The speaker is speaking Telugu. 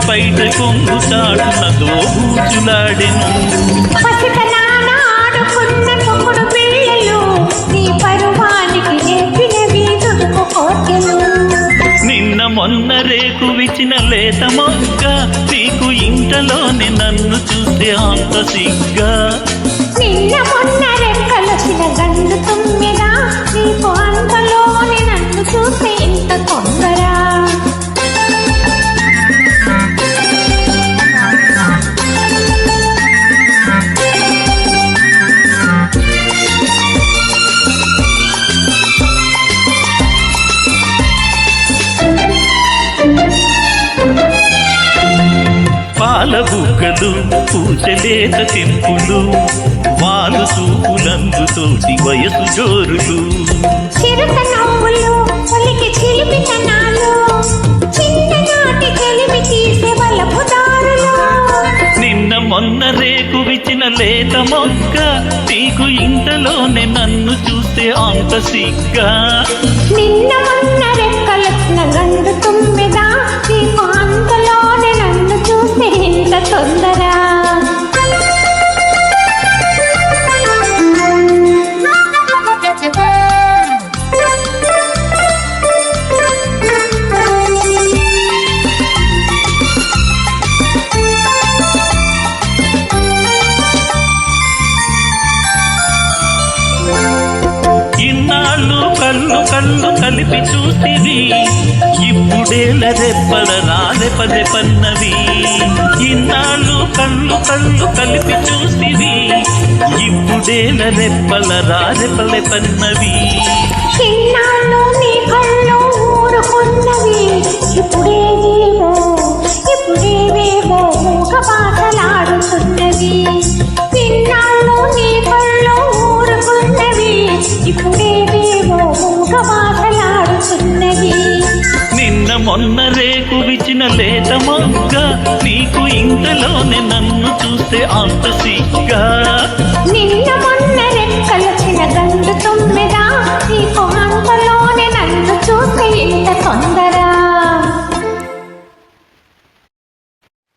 బయట కొంగు చాటునదో బూచులాడెను. ఆడుకున్న తొక్కుడు పిల్లలు నీ పరువానికి నేర్పినవి తుడుపు కోటెలు. నిన్న మొన్న రేకు విచిన లేత మొగ్గ నీకు ఇంతలోనే నన్ను చూస్తే అంత సిగ్గా. నిన్న మొన్న రెక్కలొచ్చిన గండు తుమ్మెదా నీకు అంతలోనే నన్ను చూస్తే ఇంత తొందర. పాల బుగ్గలు పూచలేత తెంపులు వాలు చూపులందుతోటి వయసు జోరులు. చిరుత నవ్వులు ఒలికి చిలిపితనాలు చిన్ననాటి చెలిమి తీసే వలపు దారులు. నిన్న మొన్న రేకు విచిన లేత మొక్క నీకు ఇంతలోనే నన్ను చూస్తే అంత సిగ్గా. నిన్న మొన్న రెక్కలొచ్చిన గండు తుమ్మెదా నీకు అంతలోనే నన్ను చూస్తే ఇంత తొందర. ఇన్నాళ్ళు కళ్ళు కళ్ళు కలిపి చూసివి ఇప్పుడేల రెప్పల రాలెపలె పన్నవి. ఇన్నాళ్ళు కళ్ళు కళ్ళు కలిపి చూసివి ఇప్పుడేల రెప్పల రాలెపలె పన్నవి. చిన్నాళ్ళు నీ కళ్ళు ఊరుకున్నవి ఇప్పుడేవేవో మూగ పాటలాడుతున్నవి. చిన్నాళ్ళు నీ కళ్ళు ఊరుకున్నవి ఇప్పుడేవేవో మూగ పాటలాడుతున్నవి. నిన్న మొన్న రేకు విచిన లేత మొగ్గ నీకు ఇంతలోనే నన్ను చూస్తే అంత సిగ్గా. నిన్న మొన్న రెక్కలొచ్చిన గండు తుమ్మెదా నీకు అంతలోనే నన్ను చూస్తే ఇంత తొందర.